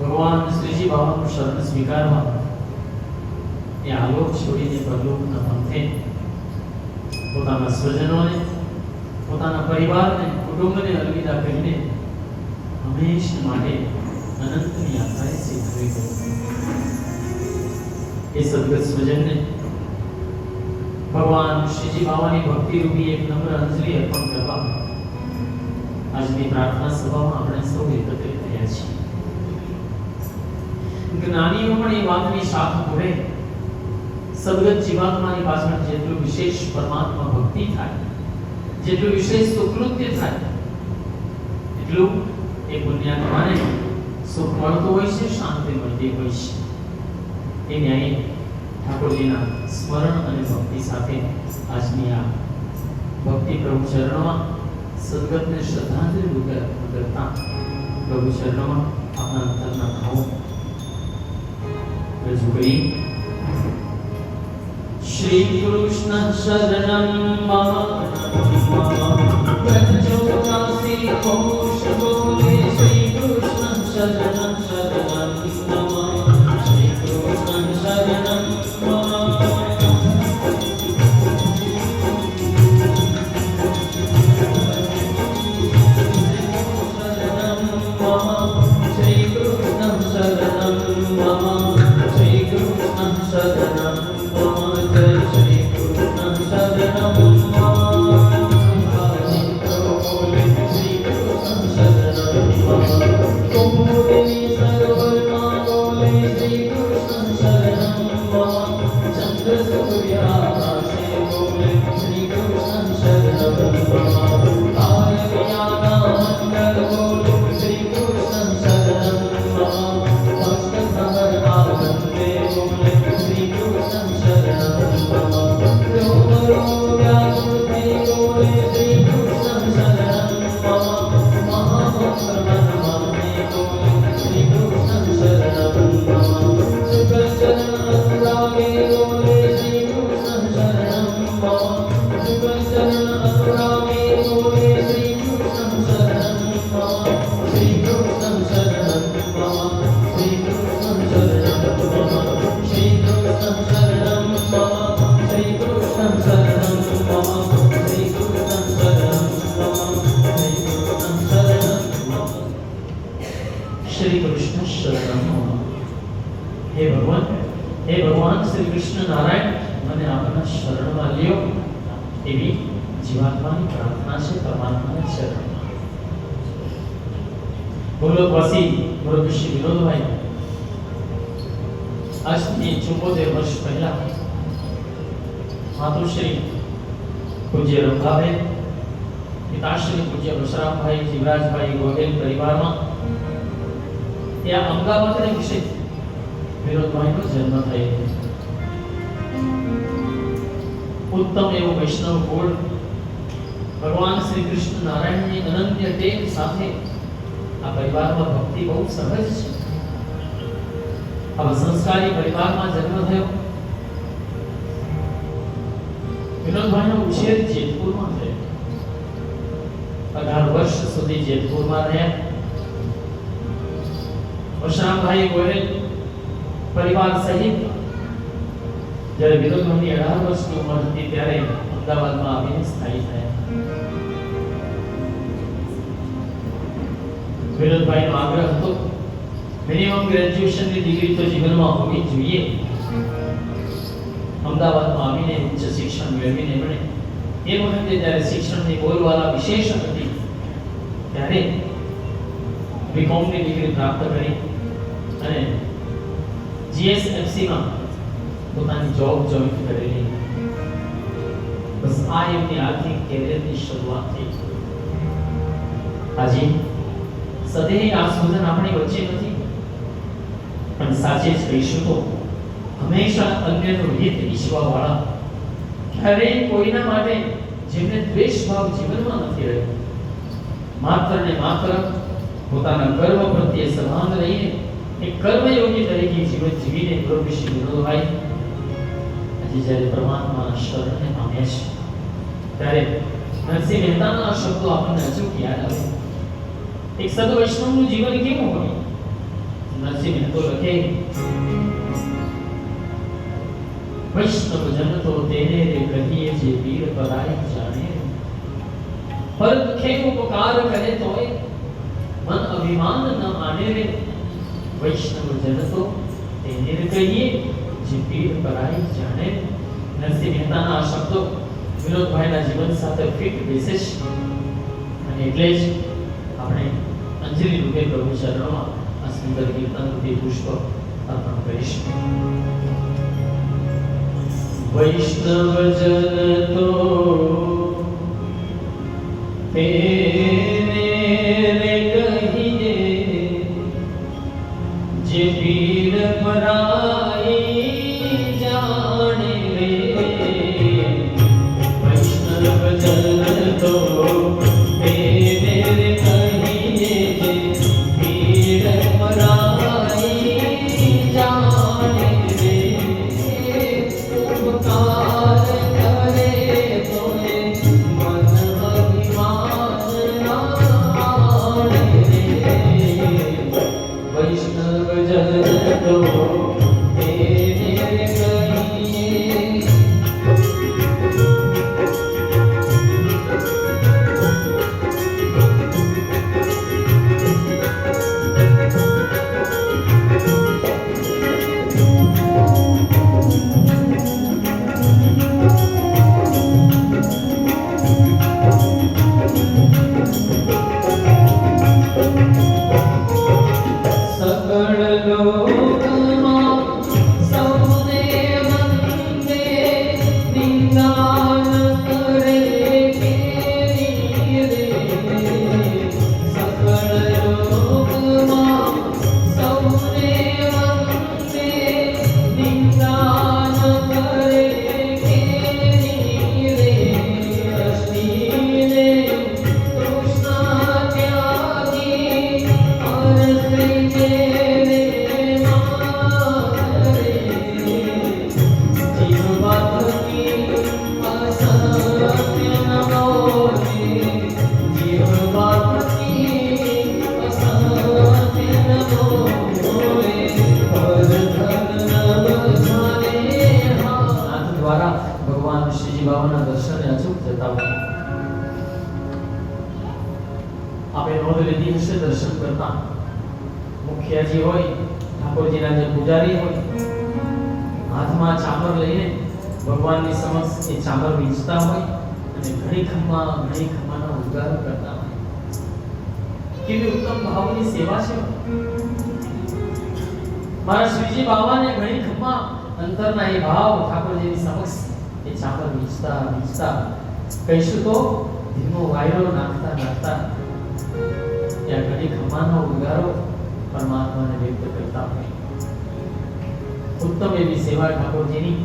ભગવાન શ્રીજી બાબાનું શરણ સ્વીકારવા એ આલોક છોડીને પરલોકના પંથે પોતાના સ્વજનોને, પોતાના પરિવારને, કુટુંબને અલવિદા કરીને હંમેશા માટે અનંતની યાત્રાએ શીખવી ગયો. એ સદગત સ્વજનને ભગવાન શ્રીજી બાબાની ભક્તિ રૂપી એક નમ્ર અંજલિ અર્પણ કરવા આજની પ્રાર્થના સભામાં આપણે સૌ એકત્રિત થયા છીએ. જ્ઞાનીઓ પણ એ વાતની સાથ પૂરે સદગત જીવાત્માની પાછળ જેટલું વિશેષ પરમાત્મા ભક્તિ થાય, જેટલું વિશેષ સુકૃત્ય થાય, એટલું એ પુણ્યાત્માને સુખ મળતું હોય છે, શાંતિ મળતી હોય છે. એ ન્યાય ઠાકોરજીના સ્મરણ અને ભક્તિ સાથે આજની આ ભક્તિ પ્રભુ ચરણોમાં સદગતને શ્રદ્ધાંજલિ કરતા પ્રભુ ચરણોમાં આપણા અંતરના ભાવો રજૂ કરી. શ્રી કૃષ્ણ શરણમ પ્રજોનાસી ઘોષ બોલે શ્રી કૃષ્ણ શરણમ શરણમ શ્રી કૃષ્ણ શરણમ उत्तम एवं वैष्णव गुण भगवान श्री कृष्ण नारायण ની અનન્ય ટેક સાથે આ પરિવારમાં ભક્તિ બહુ સહજ છે. આ સંસ્કારી પરિવારમાં જન્મ થયો. વિનોદભાઈનો ઉછેર જેતપુરમાં થયો. 18 વર્ષ સુધી જેતપુરમાં રહ્યા. વશરામભાઈ ગોયલ પરિવાર સહિત જ્યારે વિનોદભાઈની 18 વર્ષની ઉંમર હતી ત્યારે અમદાવાદમાં આવીને સ્થાયી થયા. વિનોદભાઈનો આગ્રહ હતો મિનિમમ ગ્રેજ્યુએશનની ડિગ્રી તો જીવનમાં હોવી જોઈએ. અમદાવાદમાં આવીને ઉચ્ચ શિક્ષણ મેળવીને એમણે એ વખતે જ્યારે શિક્ષણની બોલવાલા વિશેષ હતી ત્યારે બીકોમની ડિગ્રી પ્રાપ્ત કરી અને જીએસએફસીમાં પોતાની જોબ જોઈન કરેલી. બસ આ એમની આર્થિક કેરિયરની શરૂઆત થઈ. આજે સદૈવ આ સૂઝન આપણી વચ્ચે નથી, પણ સાચે જ કહીશું તો હંમેશા અન્યનું હિત ઈચ્છવા વાળા, ક્યારેય કોઈના માટે જેમને દ્વેષ ભાવ જીવનમાં નથી રહ્યો, માત્ર ને માત્ર પોતાના કર્મ પ્રત્યે સભાન રહીને એક કર્મયોગી તરીકે જીવન જીવીને પ્રભુ વિનોદભાઈ આજે જ્યારે પરમાત્માના શરણને પામ્યા છે ત્યારે નરસિંહ મહેતાના શબ્દો આપણને અચૂક યાદ આવે. એક સદ વૈષ્ણવનું જીવન કેવું હોય? નરસિંહ મહેતો લખે, વૈષ્ણવ જન તો તેને રે કહીએ જે પીર પરાઈ જાણે, પર દુખે ઉપકાર કરે તોય મન અભિમાન ન માને રે, વૈષ્ણવ જન તો તેને રે કહીએ જે પીર પરાઈ જાણે. નરસિંહ મહેતાના આ શબ્દો વિનોદભાઈના જીવન સાથે ફિટ બેસે છે અને એટલે જ આપણે અંજલિ રૂપે પ્રભુ ચરણોમાં આ સુંદર કીર્તન રૂપે પુષ્પ અર્પણ કરીશું. વૈષ્ણવ જન તો તેને રે કહીએ જે પીર પરાઈ જાણે રે, વૈષ્ણવ જન તો તેને રે કહીએ જે પીર પરાઈ જાણે રે, ઉપકાર કરે તોય મન અભિમાન ના માને રે, વૈષ્ણવ જન તો તેને રે કહીએ. સકળ લોકમાં સૌને વંદે, નિંદાન કરે કેરી રે, સકળ લોકમાં સૌને વંદે, નિંદાન કરે કેરી રે, અશ્વિને તૃષ્ણા ત્યાગી અરસે જેને મારે, જીવવા થકી અસત્ય ન બોલે, જીવવા થકી અસત્ય ન બોલે, પરધન ન બજારે હાથ. નાથ દ્વારા ભગવાન શ્રીજી બાબાના દર્શને અચૂક જતા હોય. આપણે નોંધ લીધી હશે દર્શન કરતા મુખિયાજી હોય, ઠાકોરજીના જે પૂજારી હોય, હાથમાં ચામર લઈને ભગવાનની સમક્ષ એ ચામર વીંચતા હોય અને ઘણી ખમ્માના ઉદ્ગારો કરતા હોય. કેવી ઉત્તમ ભાવની સેવા છે મારા શ્રીજી બાબાને. ઘણી ખમ્મા અંતરના એ ભાવ ઠાકોરજીની સમક્ષ એ ચામર વીંચતા કહીશું તો ધીમો વાયરો નાખતા ત્યાં ઘણી ખમ્માનો ઉદ્ગારો પરમાત્માને વ્યક્ત કરતા હોય. ઉત્તમ એવી સેવા ઠાકોરજીની.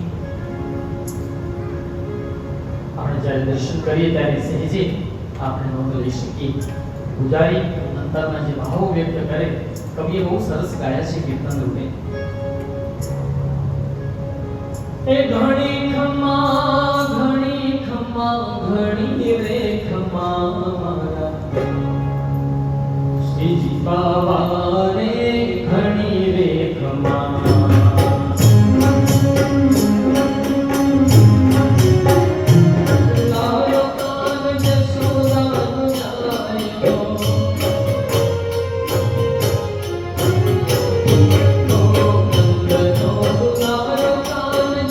આપણે જ્યારે દર્શન કરીએ ત્યારે સહેજે આપણે નોંધ લઈ શકીએ. પૂજારી અંતરમાં જે ભાવો વ્યક્ત કરે, કવિએ બહુ સરસ ગાયા છે કીર્તન રૂપે. એ ઘણી ખમ્મા ઘણી રે ખમ્મા મારા શ્રીજી બાબા રે, ઘણી રે ખમ્મા.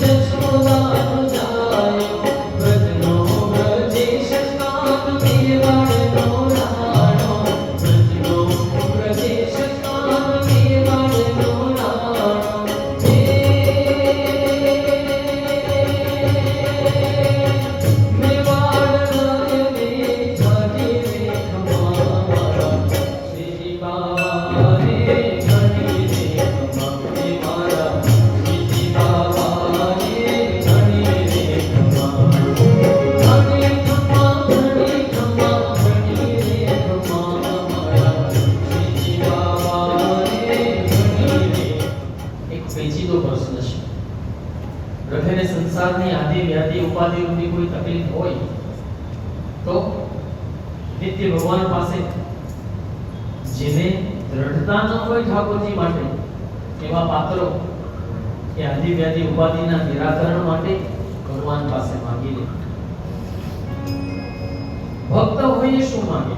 જશોદા પેચીદો પ્રશ્ન છે. રખેને સંસારની આદિ વ્યાધિ ઉપાધિઓની કોઈ તકલીફ હોય તો નિત્ય ભગવાન પાસે જેને દ્રઢતા ન હોય ઠાકોરજી માટે એવા પાત્રો કે આદિ વ્યાધિ ઉપાધિના નિરાકરણ માટે ભગવાન પાસે માંગી લે. ભક્ત હોય એ શું માંગે?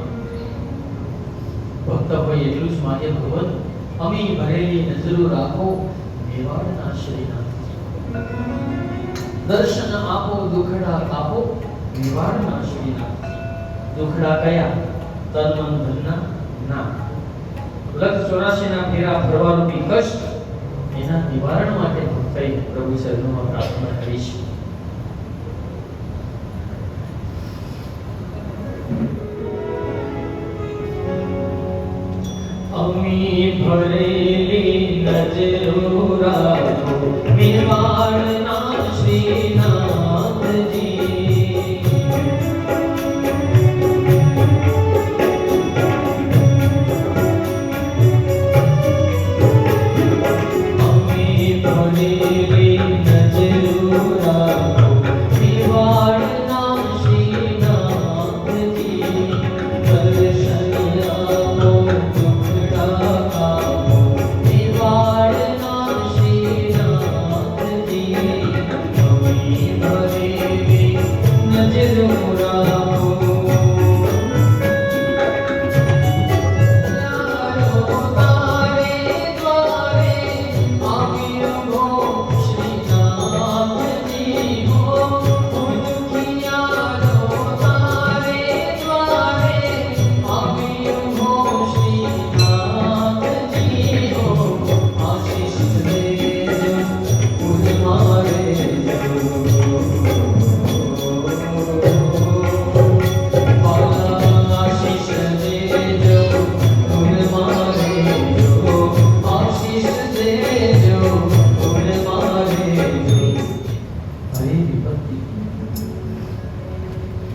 ભક્ત હોય એટલું જ માંગે, ભગવાન અમી ભરેલી નજરો રાખો મેવાડના શ્રીનાથ, દર્શન આપો દુખડા કાપો મેવાડના શ્રીનાથ. દુખડા કયા? તન મન ધનના ના. લખ 84 ના ફેરા ફરવારૂપી કષ્ટ એના નિવારણ માટે ભક્તએ પ્રભુ ચરણોમાં પ્રાર્થના કરી છે. અમી ભરેલી નજરો રાખો મેવાડના શ્રીનાથજી. અમી ભરેલી નજરો રાખો મેવાડના શ્રીનાથજી. દર્શન આપો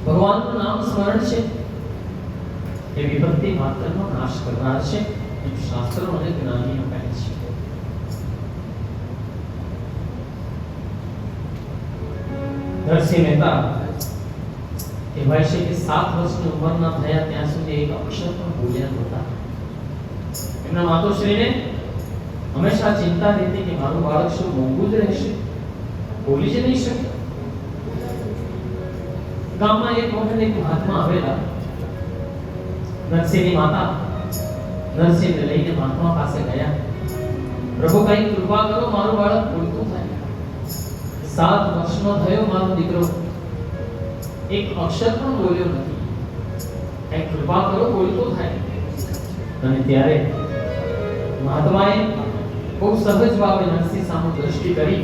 ભગવાનનું નામ સ્મરણ છે એ વિભક્તિ માત્રનો નાશ કરનાર છે એમ શાસ્ત્રો અને જ્ઞાનીઓ કહે છે. નરસિંહ મહેતા કહેવાય છે કે 7 વર્ષની ઉંમરના થયા ત્યાં સુધી એક અક્ષર પણ બોલ્યા નહોતા. એમના માતોશ્રીને હંમેશા ચિંતા રહેતી કે મારું બાળક શું મોંઘું જ રહેશે, બોલી જ નહીં શકે. ગામમાં એક વખત એક મહાત્મા આવેલા. નરસિંહની માતા નરસિંહને લઈને મહાત્મા પાસે ગયા. પ્રભુ કઈ કૃપા કરો, મારું બાળક બોલતું થાય. 7 વર્ષનો થયો મારો દીકરો, એક અક્ષર પણ બોલ્યો નથી. કઈ કૃપા કરો, બોલતો થાય. અને ત્યારે મહાત્માએ બહુ સહજ ભાવે નરસિંહ સામે દ્રષ્ટિ કરી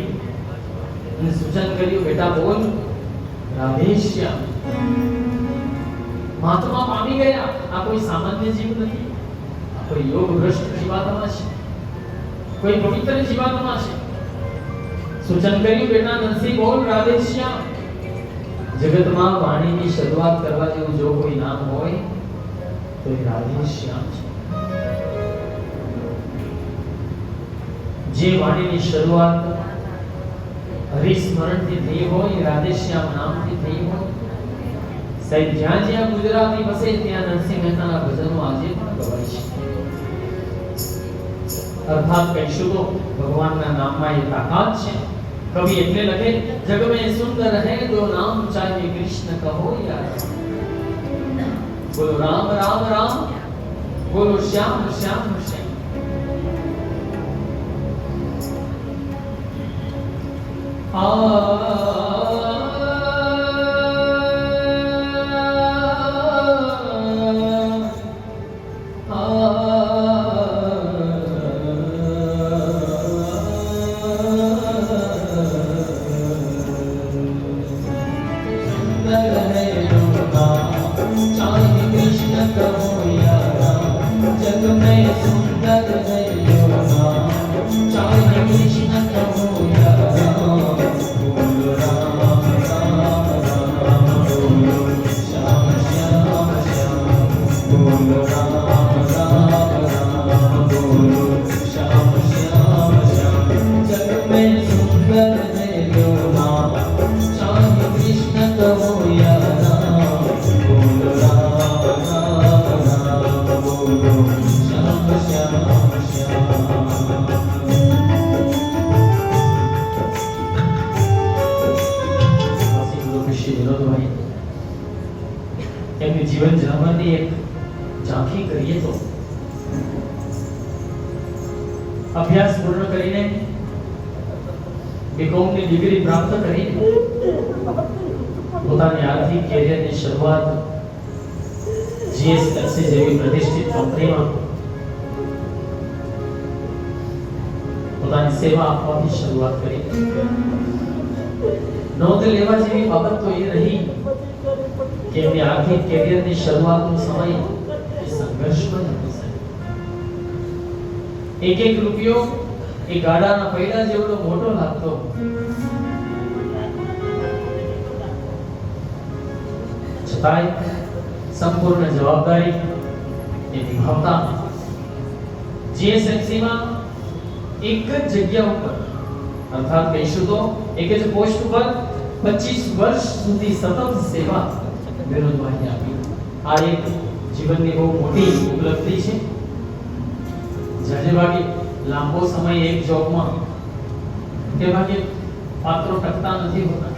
અને સૂચન કર્યું, બેટા બોલ રાધેશ્યામ. મહાત્મા પામી ગયા. આ કોઈ સામાન્ય જીવ નથી, આ કોઈ યોગ ભ્રષ્ટ જીવાત્મા છે, કોઈ પવિત્ર જીવાત્મા છે. સૂચન કર્યું, બેટા નરસિંહ બોલ રાધેશ્યામ. જગતમાં વાણીની શરૂઆત કરવા જેવું જો કોઈ નામ હોય તો એ રાધેશ્યામ છે. જે વાણીની શરૂઆત હરિસ્મરણથી થઈ હોય, રાધેશ્યામ નામથી થઈ હોય, સાહેબ જ્યાં જ્યાં ગુજરાતી વસે ત્યાં નરસિંહ મહેતાના ભજનો આજે પણ ગવાય છે. અર્થાત કહીશું તો ભગવાનના નામમાં એ તાકાત છે. કવિ એટલે લખે, જગ મેં સુંદર હૈ દો નામ ચાહે કૃષ્ણ કહો યાર. બોલો રામ રામ રામ, બોલો શ્યામ શ્યામ શ્યામ. Jai જીવનની એક ઝાંખી કરીએ તો અભ્યાસ પૂર્ણ કરીને બીકોમ ની ડિગ્રી પ્રાપ્ત કરી પોતાની આર્થિક કેરિયરની શરૂઆત જીએસએફસી જેવી પ્રતિષ્ઠિત કંપનીમાં પોતાની સેવા આપવાની શરૂઆત કરી. નોંધ લેવા જેવી બાબત તો એ રહી કે એમની આર્થિક કેરિયરની શરૂઆતનો સમય એ સંઘર્ષમાં હતો. એક એક રૂપિયો એ ગાડાના પૈડા જેવડો મોટો લાગતો. છતાંય સંપૂર્ણ જવાબદારી એ નિભાવતા જીએસએફસીમાં એક જ જગ્યા ઉપર અર્થાત કહીશું તો એક જ પોસ્ટ ઉપર 25 વર્ષ સુધી સતત સેવા વિનોદભાઈએ આપી. આ એક જીવનની બહુ મોટી ઉપલબ્ધિ છે. જાજે ભાગે લાંબો સમય એક જોબમાં કે ભાગે પાત્રો ટકતા નથી હોતા.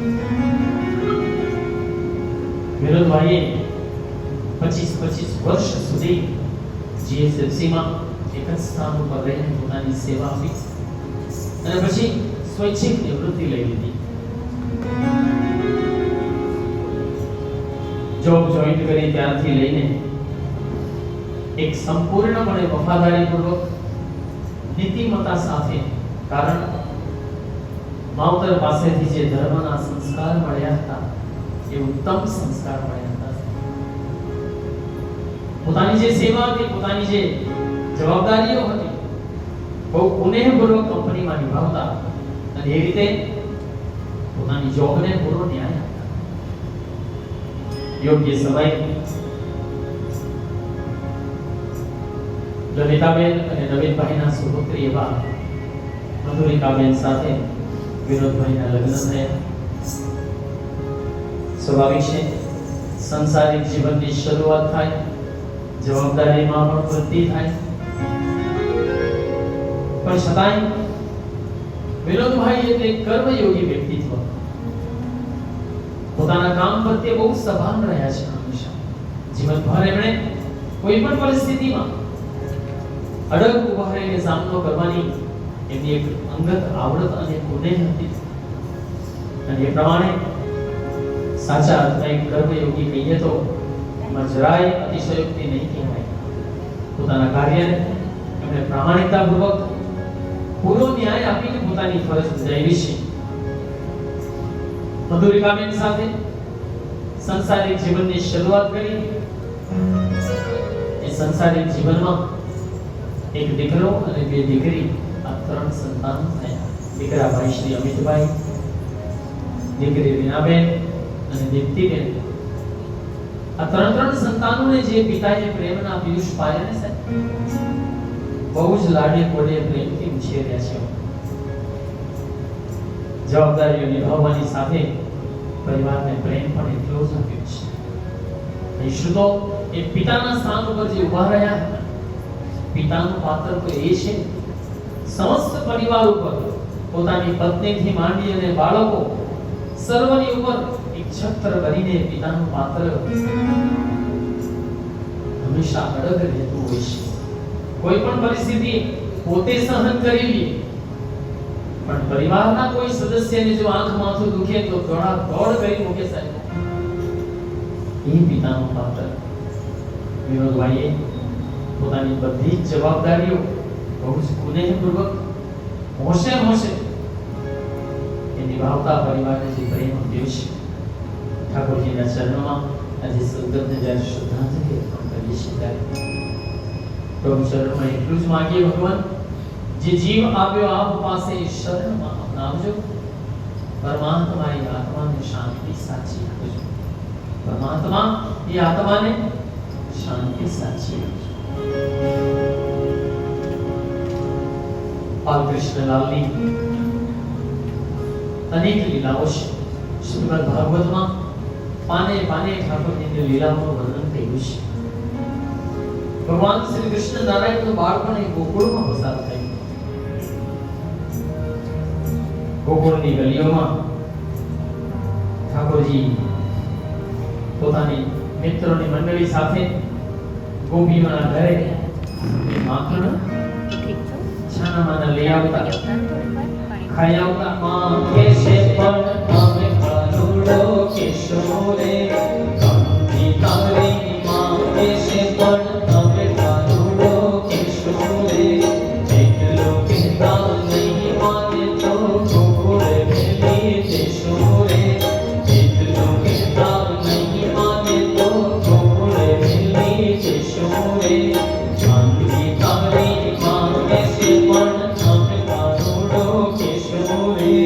વિનોદભાઈએ 25 વર્ષ સુધી જીએસએફસીમાં એક જ સ્થાન ઉપર રહીને પોતાની સેવા આપી અને પછી સ્વૈચ્છિક નિવૃત્તિ લઈ લીધી. જોબ જોઈન્ટ કરી ત્યારથી લઈને એક સંપૂર્ણપણે વફાદારીપૂર્વક નીતિમત્તા સાથે, કારણ માવતર પાસેથી જે ધર્મના સંસ્કાર મળ્યા હતા એ ઉત્તમ સંસ્કાર મળ્યા હતા. પોતાની જે સેવા હતી, પોતાની જે જવાબદારીઓ હતી, બહુ ઉનેહપૂર્વક કંપનીમાં નિભાવતા અને એ રીતે પોતાની જોબને પૂરો ન્યાય આપતા. યોગ્ય સમય લલિતાબેન અને નવીનભાઈના સુપુત્રી એવા મધુરિકાબેન સાથે વિનોદભાઈના લગ્ન થયા. સ્વાભાવિક છે, સંસારિક જીવનની શરૂઆત થાય, જવાબદારીમાં પણ વૃદ્ધિ થાય. પણ છતાંય વિનોદભાઈ એટલે કર્મયોગી વ્યક્તિત્વ. પોતાના કામ પ્રત્યે બહુ સભાન રહ્યા છે. હંમેશા જીવનભર એમણે કોઈ પણ પરિસ્થિતિમાં અડગ ઉભા રહીને સામનો કરવાની એમની એક અંગત આવડત અને ગુણ હતી. અને એ પ્રમાણે સાચા અર્થમાં એક કર્મયોગી કહીએ તો એમાં જરાય અતિશયોક્તિ નહીં કહેવાય. પોતાના કાર્યને એમણે પ્રામાણિકતાપૂર્વક પૂરો ન્યાય આપીને પોતાની ફરજ બજાવી છે. મધુરિકાબેન સાથે સંસારિક જીવનની શરૂઆત કરી. એ સંસારિક જીવનમાં એક દીકરો અને બે દીકરી, આ 3 સંતાન થયા. દીકરા ભાઈ શ્રી અમિતભાઈ, દીકરી રીનાબેન અને દીપ્તિબેન. આ 3 સંતાનોને જે પિતાએ પ્રેમના પિયુષ પાયાને છે બહુ જ લાડે કોડે પ્રેમથી ઉછેર્યા છે. જવાબદારીઓ નિભાવવાની સાથે પરિવારને પ્રેમ પણ એટલો જ આપ્યો છે. અહીં તો એ પિતાના સ્થાન ઉપર જે ઉભા રહ્યા, પિતાનું પાત્ર તો એ છે સમસ્ત પરિવાર ઉપર, પોતાની પત્નીથી માંડી અને બાળકો સર્વની ઉપર એક છત્ર કરીને પિતાનું પાત્ર હંમેશા અડગ રહેતું હોય છે. કોઈ પણ પરિસ્થિતિ પોતે સહન કરી લે, પણ પરિવારના કોઈ સદસ્યને જો આંખ માથું દુખે તો દોડા દોડ કરી મૂકે સાહેબ. એ પિતાનું પાત્ર વિનોદભાઈએ પોતાની બધી જ જવાબદારીઓ બહુ જ ગુનેહપૂર્વક હોશે એ નિભાવતા પરિવારને જે પ્રેમ આપ્યો છે. ઠાકોરજીના ચરણોમાં આજે સદગતને જ્યારે શ્રદ્ધાંજલિ અર્પણ કરીએ છીએ ત્યારે પ્રભુ ચરણમાં એટલું જ માંગીએ, ભગવાન જે જીવ આપ્યો આપ પાસે શરણમાં અપનાવજો. પરમાત્માની આત્માને શાંતિ સાચી આપજો. પરમાત્મા એ આત્માને શાંતિ સાચી આપજો. બાલકૃષ્ણલાલની અનેક લીલાઓ છે. શ્રીમદ ભાગવતમાં પાને પાને ઠાકોરજીની લીલાઓનું વર્ણન થયું છે. ભગવાન શ્રી કૃષ્ણ નારાયણનું બાળપણ એ ગોકુળમાં પસાર થયું. ગોકુળની ગલીઓમાં ઠાકોરજી પોતાની મિત્રોની મંડળી સાથે ગોપીઓના ઘરે માખણ છાના માના લઈ આવતા, ખાઈ આવતા. માં કેશે પણ અમે કાનુડો કિશોરે કાંતિ તારી, માં કેશે પણ અમે કાનુડો કિશોરે જેટલો કહેતા નહીં માને તો ગોકુળ મેલી દેશોરે, જેટલો કહેતા નહીં માને તો ગોકુળ મેલી દેશોરે કાંતિ તારી, માં કેશે પણ અમે કાનુડો કિશોરે.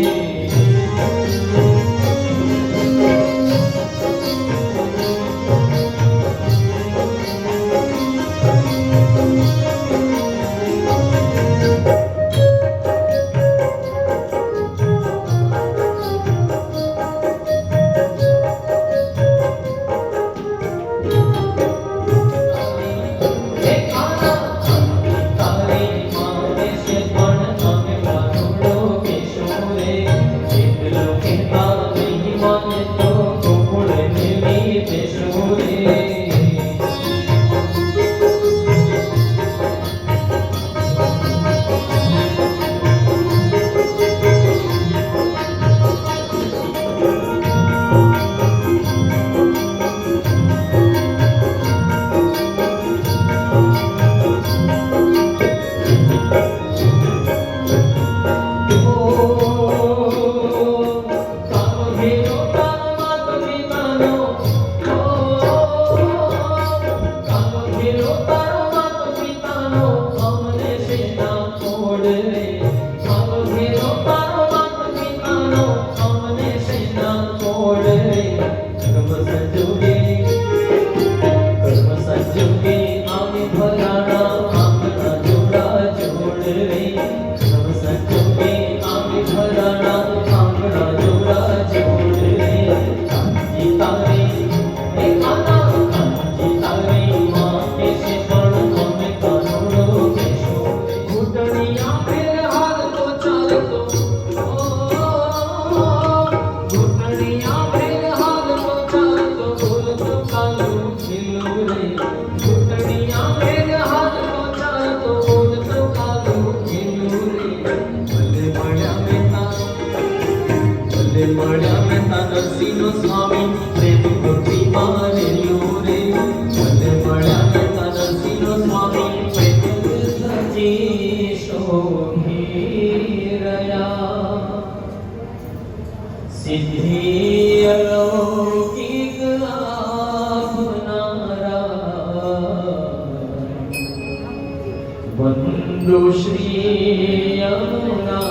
વંદો શ્રી યમુનાજીને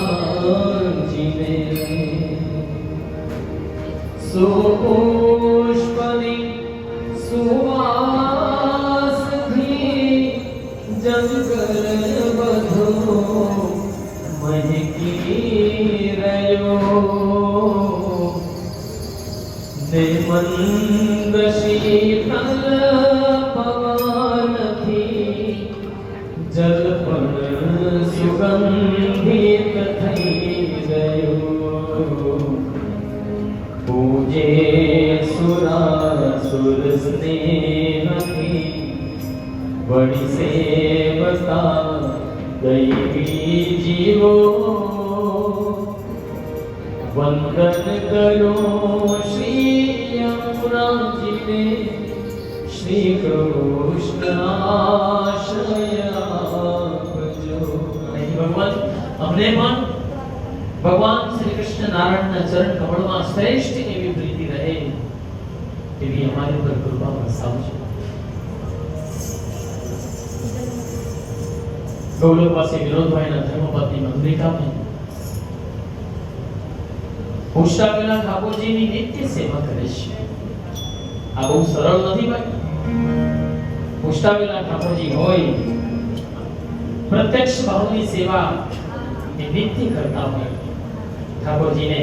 સુપુષ્પની સુવાસથી જંગલ બધો મહેકી રહ્યો ને મંદ શીતલ પવનથી જલ પણ સુગંધિત થઈ ગયું પૂજે સુરાસુર સ્નેહથી વળી સેવતા દૈવી જીવો વંદન કરો શ્રી યમુનાજીને શ્રી કૃષ્ણ આશ્રય આપજો. ભગવાન અમને પણ ભગવાન શ્રી કૃષ્ણ નારાયણના ચરણ કમળમાં શ્રેષ્ઠ એવી પ્રીતિ રહે એવી અમારી પર કૃપા વરસાવજો. ગૌરવ પાસે વિનોદભાઈના ધર્મપત્ની મધુરિકાબેન પુષ્ટાવેલા ઠાકોરજીની નિત્ય સેવા કરે છે. આ બહુ સરળ નથી ભાઈ. પુષ્ટાવેલા ઠાકોરજી હોય પ્રત્યક્ષ ભાવની સેવા એ નિત્ય કરતા હોય. ઠાકોરજીને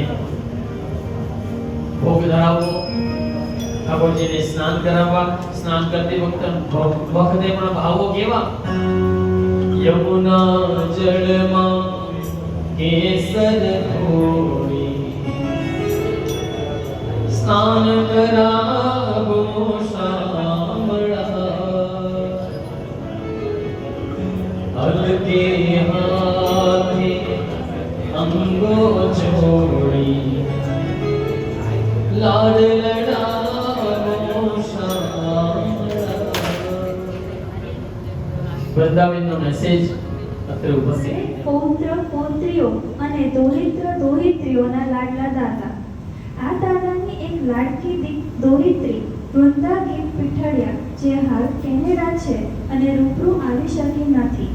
ભોગ ધરાવવો, ઠાકોરજીને સ્નાન કરાવવા, સ્નાન કરતી વખતે પણ ભાવો કેવા? યમુના જળમાં કેસર ધોળી સ્નાન કરા લાગો શામળા હલકે હાથે અંગો છોડી લાડ લડાવો શામળા. વૃંદાવનનો મેસેજ અત્યારે ઉપસ્થિત પૌત્ર પૌત્રીઓ અને દોહિત્ર દોહિત્રીઓના લાડલા દાદા. આ દાદાની એક લાડકી દોહિત્રી વૃંદા ગીત પીઠડિયા, જે હાલ કેનેડા છે અને રૂબરૂ આવી શકી નથી,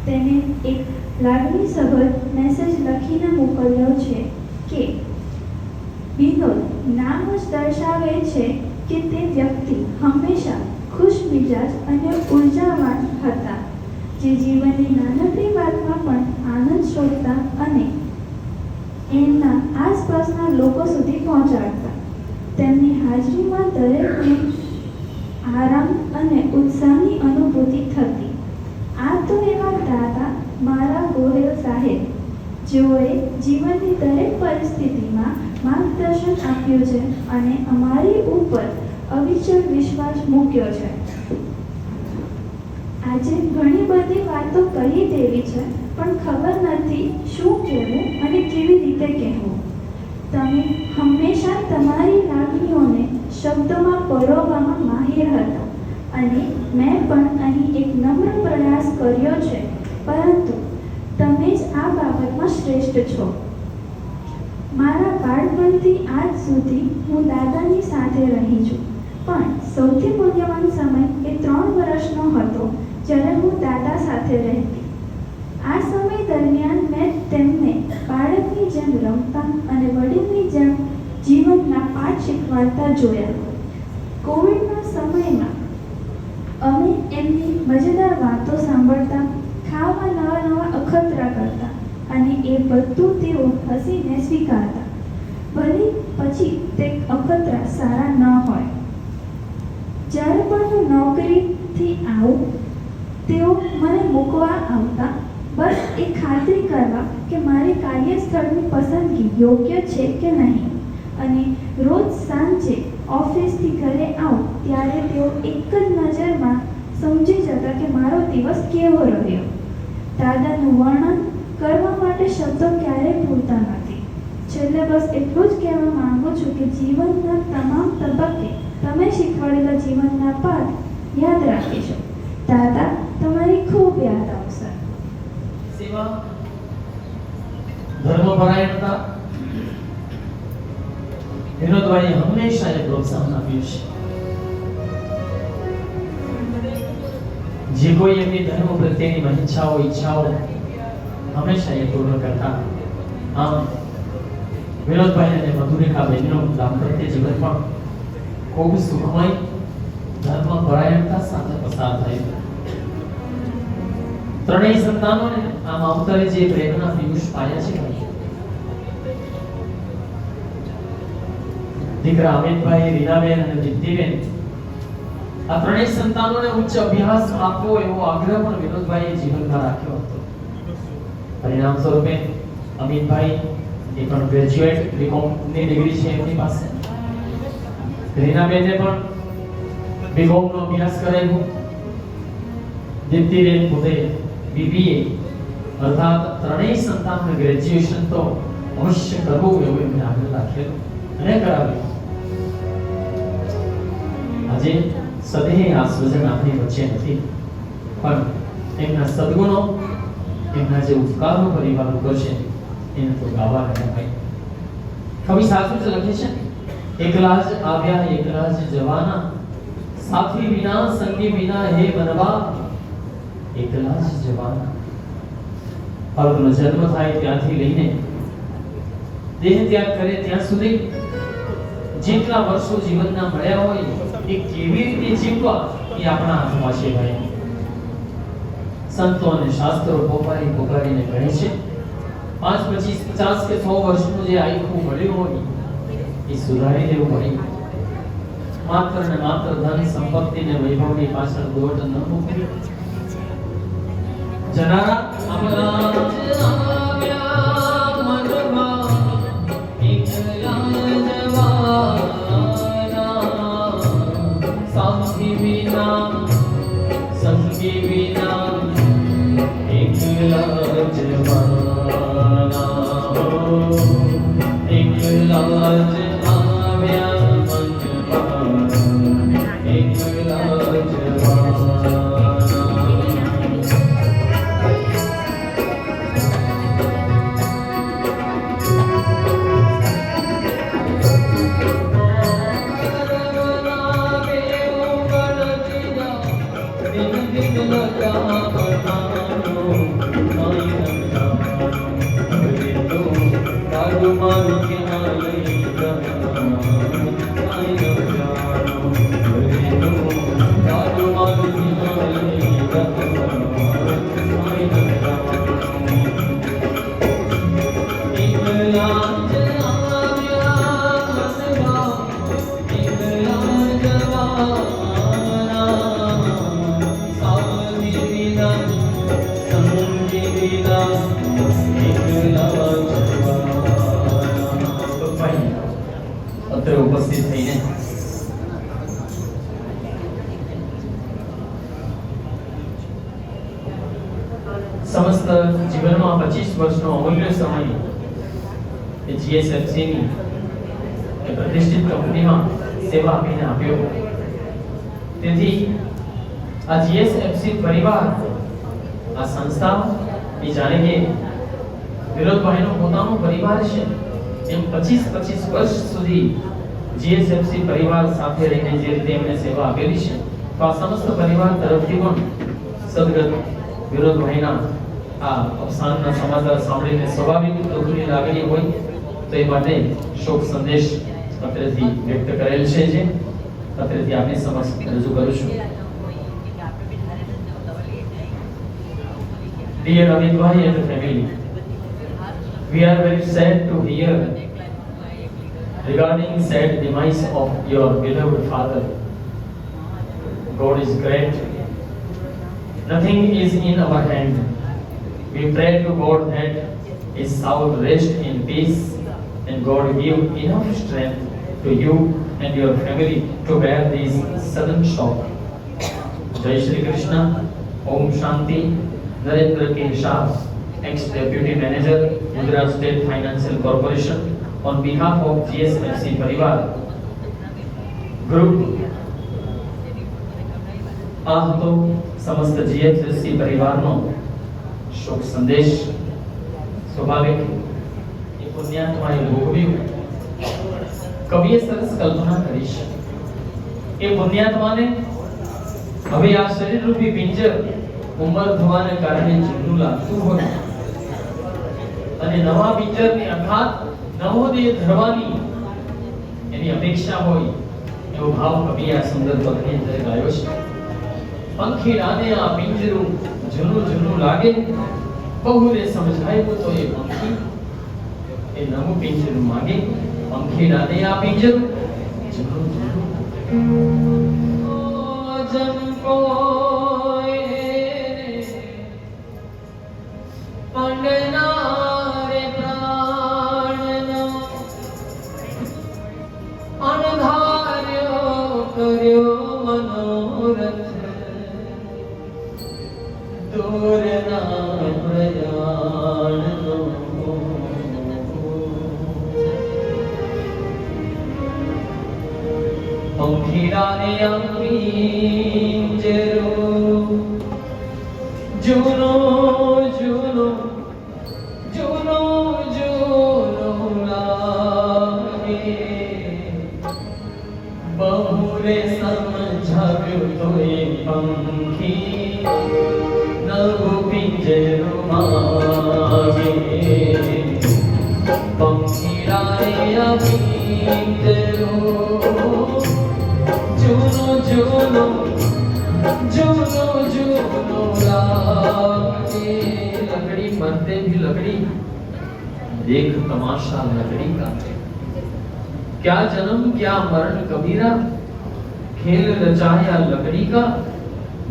તેને એક લાડની સભર મેસેજ લખીને મોકલ્યો છે કે વિનોદ નામ જ દર્શાવે છે કે તે વ્યક્તિ હંમેશા ખુશ મિજાજ અને ઉર્જાવાન હતા, જે જીવનની નાનકડી વાતમાં પણ આનંદ શોધતા અને એમના આસપાસના લોકો સુધી પહોંચાડતા. તેમની હાજરીમાં દરેકને આરામ અને ઉત્સાહની અનુભૂતિ થતી. આ તો એવા દાદા મારા ગોહિલ સાહેબ, જેઓએ જીવનની દરેક પરિસ્થિતિમાં માર્ગદર્શન આપ્યું છે અને અમારી ઉપર અવિચળ વિશ્વાસ મૂક્યો છે. આજે ઘણી બધી વાતો કહી દેવી છે, પણ ખબર નથી શું કહેવું અને કેવી રીતે કહેવું. તમે હંમેશા તમારી લાગણીઓને શબ્દોમાં પરોવવામાં માહિર હતા અને મેં પણ અહીં એક નમ્ર પ્રયાસ કર્યો છે, પરંતુ તમે જ આ બાબતમાં શ્રેષ્ઠ છો. મારા બાળપણથી આજ સુધી હું દાદાની સાથે રહી છું, પણ સૌથી મૂલ્યવાન સમય એ 3 વર્ષનો હતો જ્યારે હું દાદા સાથે રહેતી. આ સમય દરમિયાન મેં તેમને બાળકની જેમ રમતા અને વડીલની જેમ જીવનના પાઠ શીખવાડતા જોયા. કોવિડના સમયમાં અમે એમની મજેદાર વાતો સાંભળતા, ખાવા નવા નવા અખતરા કરતા અને એ બધું તેઓ હસીને સ્વીકારતા, ભલે પછી તે અખતરા સારા ન હોય. જ્યારે પણ હું નોકરીથી આવું, તેઓ મને મૂકવા આવતા, બસ એ ખાતરી કરવા કે મારી કાર્યસ્થળની પસંદગી યોગ્ય છે કે નહીં. અને રોજ સાંજે ઓફિસથી ઘરે આવું ત્યારે તેઓ એક જ નજરમાં સમજી જતા કે મારો દિવસ કેવો રહ્યો. દાદાનું વર્ણન કરવા માટે શબ્દો ક્યારેય ભૂલતા નથી. છેલ્લે બસ એટલું જ કહેવા માંગુ છું કે જીવનના તમામ તબક્કે તમે શીખવાડેલા જીવનના પાઠ યાદ રાખીશું. દાદા, તમારી ખૂબ યાદ આવશે. સેવા, ધર્મપરાયણતા, વિનોદભાઈએ હંમેશા એ પ્રોત્સાહન આપ્યું છે. જે કોઈ એમની ધર્મ પ્રત્યેની ઈચ્છાઓ હંમેશા એ પૂર્ણ કરતા. આમ વિનોદભાઈ અને મધુરેખાબેનનું દાંપત્ય જીવન પણ ખૂબ સુખમય ધર્મપરાયણતા સાથે પસાર થયું. ત્રણેય સંતાનોને આ માવતરે જે પ્રેમના પિયુષ પાયા છે, દીકરા અમિતભાઈ, રીનાબેન અને દીપ્તિબેન, આ ત્રણેય સંતાનોને ઉચ્ચ અભ્યાસ આપવો એવો આગ્રહ પણ વિનોદભાઈએ જીવનમાં રાખ્યો હતો. પરિણામ સ્વરૂપે અમિતભાઈ એ પણ ગ્રેજ્યુએટ બીકોમ ની ડિગ્રી છે એમની પાસે. રીનાબેને પણ બીકોમ નો અભ્યાસ કરેલો. દીપ્તિબેન પોતે બીબીએ, અર્થાત ત્રણેય સંતાનોને ગ્રેજ્યુએશન તો અવશ્ય કરવું એવું એમને આગ્રહ રાખ્યો અને કરાવ્યું. આજે સદૈવ આ સ્વજન આપણી વચ્ચે નથી, પણ એમના સદગુણો, એમના જે ઉપકારો પરિવાર ઉપર છે એને તો ગાવા રહ્યા ભાઈ. કવિ સાચું જ લખે છે, એકલા જ આવ્યા એકલા જ જવાના, સાથી વિના સંગી વિના હે બનવા, એકલા જ જવાના. બાળકનો જન્મ થાય ત્યાંથી લઈને દેહ ત્યાગ કરે ત્યાં સુધી જેટલા વર્ષો જીવનના મળ્યા હોય એ કેવી રીતે જીવવા એ આપણા હાથમાં છે ભાઈ. સંતો અને શાસ્ત્રો પોકારીને કહે છે 5, 25, 50 કે 100 વર્ષનું જે આયુષ્ય મળ્યું હોય એ સુધારી દેવું પડે. માત્ર ને માત્ર ધન સંપત્તિ ને વૈભવની પાછળ દોડ ન મૂકવી. જનારા આપણા ઉપસ્થિત થઈને સમસ્ત જીવનમાં 25 વર્ષનો અમૂલ્ય સમય એ જીએસએફસી ની એ પ્રતિષ્ઠિત કંપનીમાં સેવા આપીને આપ્યો. તેથી આ જીએસએફસી પરિવાર, આ સંસ્થા એ જાણે કે વિનોદભાઈનો પોતાનો પરિવાર છે એમ 25 વર્ષ સુધી જીએસએફસી પરિવાર સાથે રહીને જે રીતે એમને સેવા આપેલી છે, તો આ સમસ્ત પરિવાર તરફથી પણ સદગત વિનોદભાઈના આ અવસાનના સમાચાર સાંભળીને સ્વાભાવિક દુઃખની લાગણી હોય તો એ માટે શોક સંદેશ અત્રેથી વ્યક્ત કરેલ છે, જે અત્રેથી આપની સમક્ષ રજૂ કરું છું. Dear Amitbhai and family, we are very sad to hear regarding sad demise of your beloved father. God is great. Nothing is in our hand. We pray to God that his soul rest in peace and God give enough strength to you and your family to bear this sudden shock. Jai Shri Krishna. Om Shanti. Narendra K. Shah, ex-deputy manager, Gujarat State Financial Corporation, on behalf of GSFC Parivar Group. આ હતો સમસ્ત GSFC પરિવારનો શોક સંદેશ. સ્વાભાવિક એ પુણ્યાત્માએ ભોગવ્યું. કવિએ સરસ કલ્પના કરી છે. એ પુણ્યાત્માને હવે આ શરીરરૂપી પિંજર ઉંમર થવાને કારણે જૂનું લાગતું હોય અને નવા પિંજરની અર્થાત નવો દેહ ધરવાની એની અપેક્ષા હોય, એવો ભાવ કવિએ આ સુંદર પદની અંદર ગાયો છે. પંખીડાને આ પિંજરું જૂનું જૂનું લાગે, બહુને સમજાયું તો એ પંખી એ નવું પિંજરું માંગે. પંખીડાને આ પિંજરું જૂનું જૂનું જમકો અંડનારે પ્રાણનો અણધાર્યો કર્યો મનોરથ, દૂરના પ્રયાણનો પંખીડાને પિંજરો જૂનો જૂનો જૂનો જૂનો લાગે, બહુરે સમજાવ્યું તો એ પંખી નવું પિંજરું માગે. પંખીડાએ પિંજરો જૂનો જૂનો જૂનો જૂનો लागे. लकड़ी मरते भी लकड़ी, देख तमाशा लकड़ी का. क्या जन्म क्या मरण कबीरा, खेल रचाया लकड़ी का.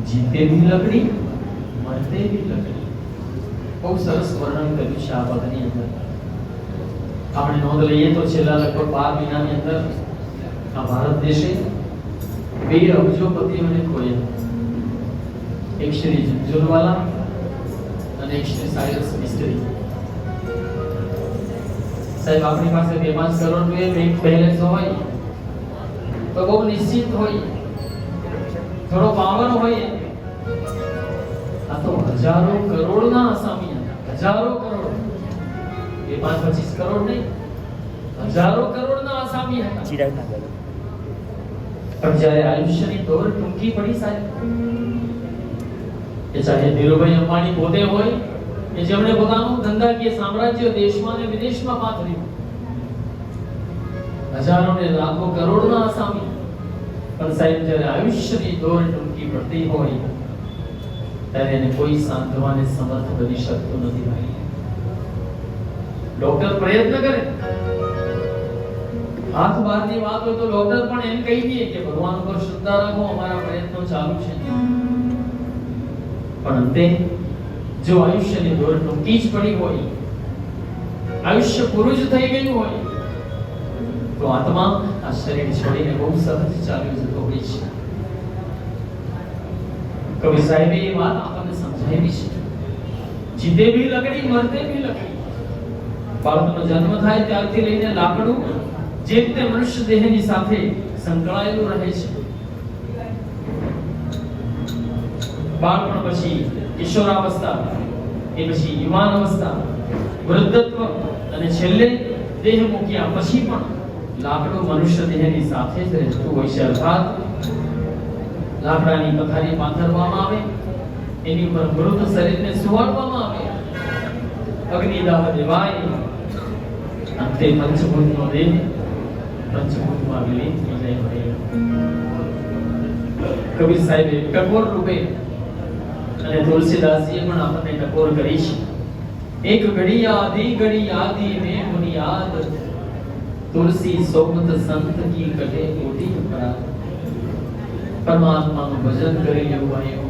जीते भी लकड़ी मरते भी लकड़ी. बहुत सरस वर्णन કર્યું છે આ પદની અંદર. આપણે નોંધ લઈએ તો છેલ્લા લગભગ 12 મહિનાની અંદર આ ભારત દેશે 2 અબજોપતિઓને ખોયા. એક શ્રી ઝુંઝુનવાલા અને એક શ્રી સાયરસ મિસ્ત્રી. સાહેબ આપણી પાસે 2-5 કરોડ નું બેંક બેલેન્સ હોય તો બહુ નિશ્ચિત હોય, થોડો પાવર હોય. આ તો હજારો કરોડના આસામી હતા, હજારો કરોડ, 2-5-25 કરોડ નહીં, હજારો કરોડના આસામી હતા. પણ જ્યારે આયુષ્યની દોર ટૂંકી પડી સાહેબ, એ ચાહે ધીરુભાઈ અંબાણી પોતે હોય કે જેમણે પોતાનું ધંધાકીય સામ્રાજ્ય દેશમાં અને વિદેશમાં પાથર્યું, હજારો ને લાખો કરોડના આસામી, પણ સાહેબ જ્યારે આયુષ્યની દોર ટૂંકી પડતી હોય ત્યારે એને કોઈ સાંધવાને સમર્થ બની શકતું નથી ભાઈ. ડોક્ટર પ્રયત્ન કરે, હાથ બહારની વાત હોય તો ડોક્ટર પણ એમ કહી દે કે ભગવાન પર શ્રદ્ધા રાખો, અમારા પ્રયત્નો ચાલુ છે. પણ અંતે જો આયુષ્યની દોર ટૂંકી જ પડી હોય, આયુષ્ય પૂરું જ થઈ ગયું હોય, તો આત્મા આ શરીર છોડીને બહુ સહજ ચાલ્યો જતો હોય છે. કવિ સાહેબે એ વાત આપણને સમજાવી છે. જીતે ભી લકડી, મરતે ભી લકડી. બાળકનો જન્મ થાય ત્યારથી લઈને લાકડું જે રીતે મનુષ્ય દેહની સાથે સંકળાયેલું રહે છે. બાળપણ પછી કિશોરાવસ્થા, એ પછી યુવાન અવસ્થા, વૃદ્ધત્વ અને છેલ્લે દેહ મૂક્યા પછી પણ લાકડું મનુષ્ય દેહની સાથે જ રહેતું હોય છે. અર્થાત લાકડાની પથારી પાથરવામાં આવે, એની ઉપર મૃત શરીરને સુવાડવામાં આવે, અગ્નિદાહ દેવાય, અંતે પંચભૂતનો દેહ પંચભૂતમાં વિલીન થઈ જાય ભાઈ. કબીર સાહેબે ટકોર રૂપે અને તુલસીદાસજીએ પણ આપણને ટકોર કરી છે. એક ઘડી આદિ में बुनियाद, तुलसी सोमत संत की कटे कोटी अपराध. પરમાત્માનું ભજન કરી લેવું ભાઈઓ.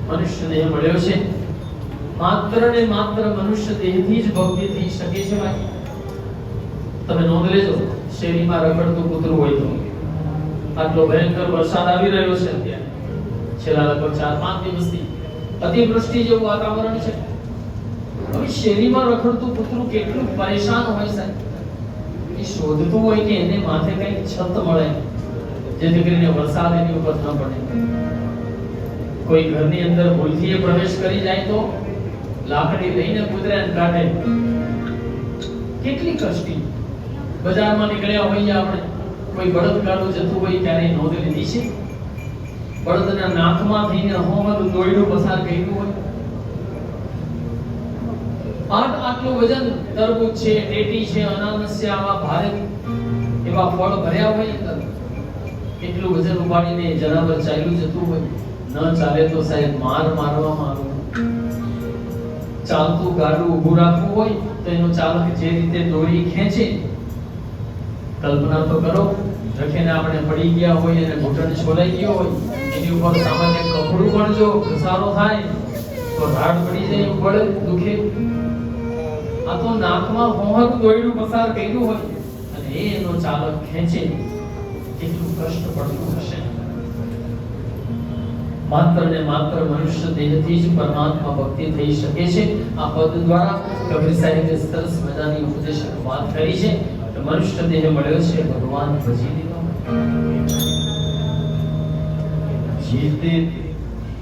મનુષ્ય દેહ મળ્યો છે, માત્ર ને માત્ર મનુષ્ય દેહથી જ ભક્તિ થઈ શકે છે ભાઈ. તમે નોંધ લેજો, શેરીમાં રખડતું કૂતરું હોય તો, આટલો ભયંકર વરસાદ આવી રહ્યો છે અત્યારે, છેલ્લા લગભગ 4-5 દિવસથી અતિવૃષ્ટિ જેવું વાતાવરણ છે. હવે શેરીમાં રખડતું કૂતરું કેટલું પરેશાન હોય સાહેબ. એ શોધતું હોય કે એને માથે કંઈક છત મળે જેથી કરીને વરસાદ એની ઉપર ન પડે. કોઈ ઘરની અંદર ભૂલથી એ પ્રવેશ કરી જાય તો લાકડી લઈને કૂતરાને કાઢે. કેટલી કષ્ટી. બજારમાં નીકળ્યા હોઈએ આપણે, કોઈ બળદગાડું જતું હોય ત્યારે નોંધ લીધી છે, બળદના નાકમાં થઈને હોવાનું દોયડું પસાર કર્યું હોય. આટલું વજન તરબૂચ છે, ટેટી છે, અનાનસ છે, આવા ભારે એવા ફળ ભર્યા હોય અંદર, એટલું વજન ઉપાડીને જનાવર ચાલ્યું જતું હોય. ન ચાલે તો સાહેબ મારવામાં આવે. ચાલતું ગાડું ઊભું રાખવું હોય તો એનો ચાલક જે રીતે દોરી ખેંચે, કલ્પના તો કરો, રખેને આપણે પડી ગયા હોય અને ઘૂંટણ છોલાઈ ગયો હોય, એની ઉપર સામાન્ય કપડું પણ જો ઘસારો થાય તો રાડ પડી જાય, પડે, દુખે. આ તો નાકમાં હોહરું દોયડું પસાર કર્યું હોય અને એનો ચાલક ખેંચે, કેટલું કષ્ટ પડતું હશે. માત્ર ને માત્ર મનુષ્ય દેહથી જ પરમાત્મા ભક્તિ થઈ શકે છે. આ પદ દ્વારા કબીર સાહેબે સરસ મજાની ઉપદેશક વાત કરી છે. મનુષ્ય દેહ મળ્યો છે, ભગવાન ભજી લીધો. જીતે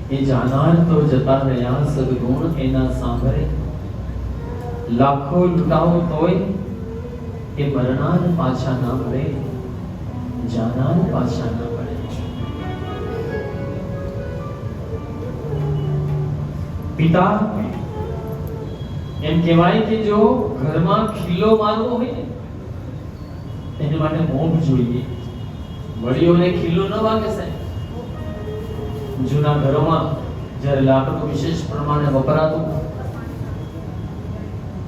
એ જાનાર તો જતા રહ્યા, સદગુણ એના સાંભળે. લાખો લૂંટાવો તોય એ મરનાર પાછા ના મળે, જાનાર પાછા ના મળે. પિતા એમ કહેવાય કે જો ઘરમાં ખીલ્લો મારવો હોય ને એને માટે મોભ જોઈએ. વડીઓને ખીલ્લો ન વાગે સાહેબ. જૂના ઘરોમાં જ્યારે લાકડું વિશેષ પ્રમાણે વપરાતું,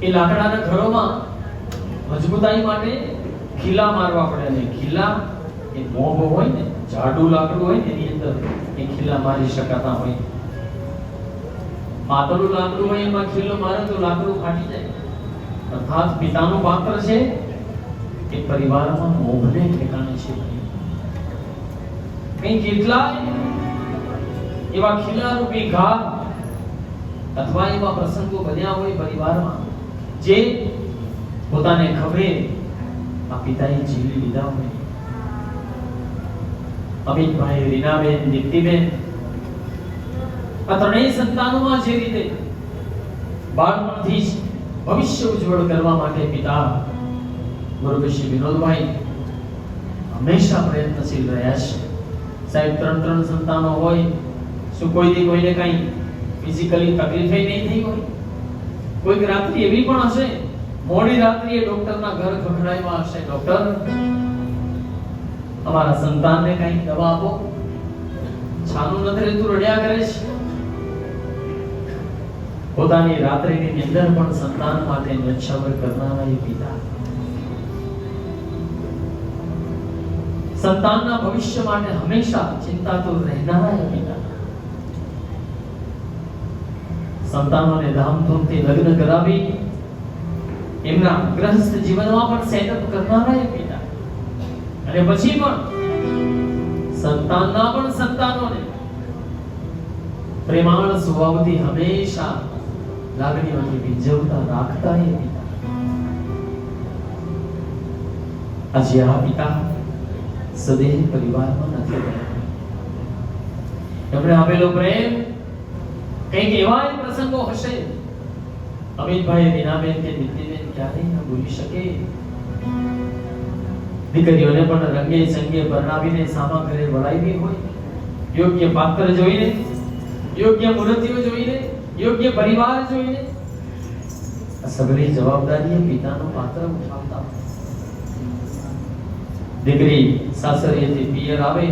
એ લાકડાના ઘરોમાં મજબૂતાઈ માટે ખીલા મારવા પડે. અને ખીલા એ મોભ હોય ને, જાડું લાકડું હોય ને, એની અંદર એ ખીલા મારી શકાતા હોય. પાતળું લાકડું હોય એમાં ખીલો મારે તો લાકડું ફાટી જાય. અર્થાત પિતાનું પાત્ર છે એ પરિવારમાં મોભને ઠેકાણે છે. કઈ કેટલાય એવા ખીલા રૂપી ઘા અથવા એવા પ્રસંગો બન્યા હોય પરિવારમાં જે પોતાને ખભે આ પિતાએ ઝીલી લીધા હોય. અમિતભાઈ, રીનાબેન, દીપ્તિબેન, આ ત્રણેય સંતાનોમાં જે રીતે બાળપણથી જ ભવિષ્ય ઉજ્જવળ કરવા માટે પિતા ગુરુશ્રી વિનોદભાઈ હંમેશા પ્રયત્નશીલ રહ્યા છે. સાહેબ 3 સંતાનો હોય, શું કોઈથી કોઈને કઈ ફિઝિકલી તકલીફ નહીં થઈ હોય? કોઈક રાત્રિ એવી પણ હશે, મોડી રાત્રિએ ડોક્ટરના ઘર ખખડાવ્યા હશે, ડોક્ટર અમારા સંતાનને કઈ દવા આપો. છાનું નથી રહેતું, રડ્યા કરે છે. પોતાની રાત્રિની નિંદર પણ સંતાન માટે ન્યક્ષવર કરનારા એ પિતા, સંતાનના ભવિષ્ય માટે હંમેશા ચિંતાતુર રહેનારા એ પિતા, સંતાનોને ધામધૂમથી લગ્ન કરાવી એમના ગ્રહસ્થ જીવનમાં પણ સેટઅપ કરનારા એ પિતા, અને પછી પણ સંતાનના પણ સંતાનોને પ્રેમાળ સ્વભાવથી હંમેશા લાગણીઓથી ભીંજવતા રાખતા એ પિતા. આજે આ પિતા સદેહ પરિવારમાં નથી રહ્યા. એમણે આપેલો પ્રેમ કંઈક એવા પ્રસંગો હશે અમિતભાઈ, રીનાબેન કે દીપ્તિબેન ક્યારેય ન ભૂલી શકે. દીકરીઓને પણ રંગે સંગે પરણાવીને સામા ઘરે વળાવી હોય, યોગ્ય પાત્ર જોઈને, યોગ્ય મૂર્તિઓ જોઈને, યોગ્ય પરિવાર જોઈને આ સગળી જવાબદારી પિતાનો પાત્ર ઉઠાવતા. દીકરી સાસરીએથી પિયર આવે,